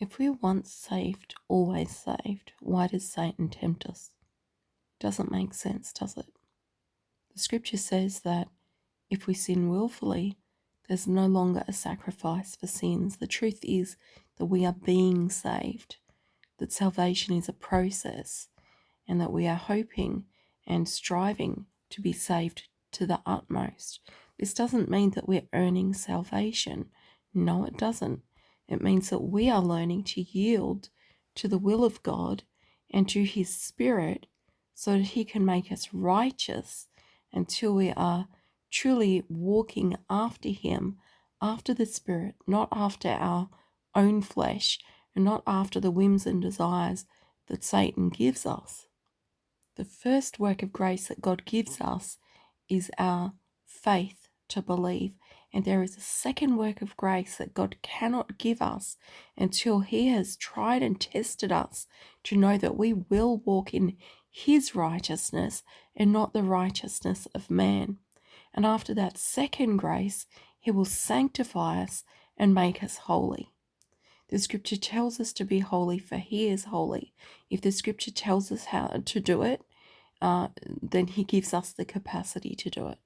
If we're once saved, always saved, why does Satan tempt us? Doesn't make sense, does it? The scripture says that if we sin willfully, there's no longer a sacrifice for sins. The truth is that we are being saved, that salvation is a process, and that we are hoping and striving to be saved to the utmost. This doesn't mean that we're earning salvation. No, it doesn't. It means that we are learning to yield to the will of God and to His Spirit so that He can make us righteous until we are truly walking after Him, after the Spirit, not after our own flesh and not after the whims and desires that Satan gives us. The first work of grace that God gives us is our faith to believe. And there is a second work of grace that God cannot give us until He has tried and tested us to know that we will walk in His righteousness and not the righteousness of man. And after that second grace, He will sanctify us and make us holy. The scripture tells us to be holy, for He is holy. If the scripture tells us how to do it, then He gives us the capacity to do it.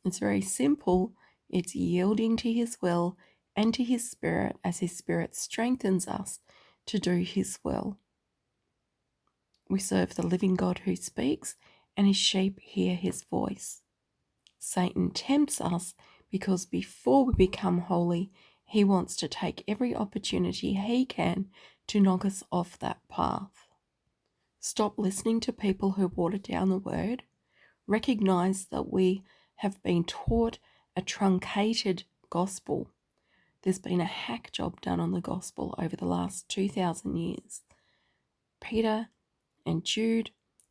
It's very simple. It's yielding to His will and to His Spirit as His Spirit strengthens us to do His will. We serve the living God who speaks, and His sheep hear His voice. Satan tempts us because before we become holy, he wants to take every opportunity he can to knock us off that path. Stop listening to people who water down the word. Recognize that we have been taught a truncated gospel. There's been a hack job done on the gospel over the last 2,000 years. Peter and Jude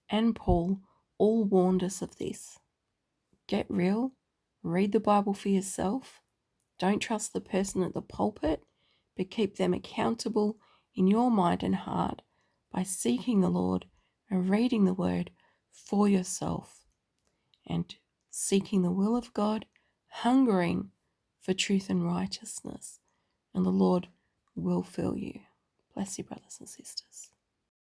and Paul all warned us of this. Get real, read the Bible for yourself. Don't trust the person at the pulpit, but keep them accountable in your mind and heart by seeking the Lord and reading the word for yourself and seeking the will of God, hungering for truth and righteousness, and the Lord will fill you. Bless you, brothers and sisters.